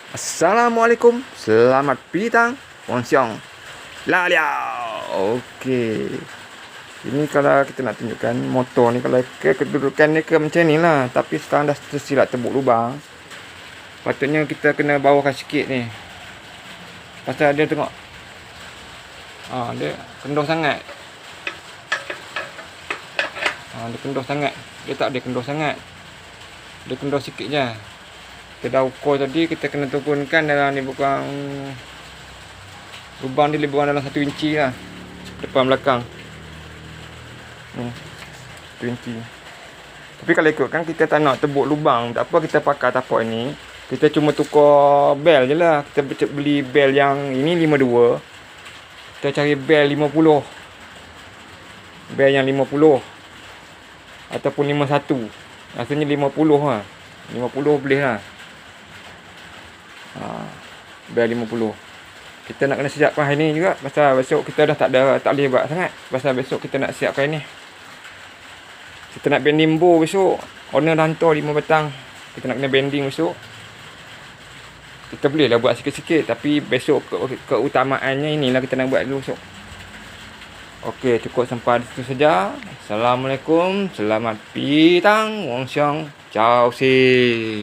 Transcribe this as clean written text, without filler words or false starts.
Assalamualaikum, selamat petang, Wang Xiong. La liao. Okey. Ini kalau kita nak tunjukkan motor ni, kalau kedudukan dia macam ni lah. Tapi sekarang dah tersilap tebuk lubang. Patutnya kita kena bawahkan sikit ni. Pasal dia tengok. Dia kendur sangat. Dia kendur sangat. Dia tak ada kendur sangat. Dia kendur sikit je. Kita dah ukur tadi, kita kena turunkan dalam ni, bukan lubang dia lebih kurang dalam 1 inci lah, depan belakang ni 1 inci. Tapi kalau ikutkan kita tak nak tebuk lubang, tak apa, kita pakai tapak ini. Kita cuma tukar bel je lah. Kita beli bel yang ini 52, kita cari bel 50, bel yang 50 ataupun 51. Rasanya 50 lah, 50 boleh lah. Bel 50. Kita nak kena siapkan hari ni juga, pasal besok kita dah tak boleh buat sangat. Pasal besok kita nak siapkan ni. Kita nak bending bow besok. Owner dah hantar 5 petang. Kita nak kena bending besok. Kita boleh lah buat sikit-sikit, tapi besok keutamaannya inilah kita nak buat dulu besok. Okey, cukup sampai di situ saja. Assalamualaikum, selamat petang, Wang Xiong. Ciao, si.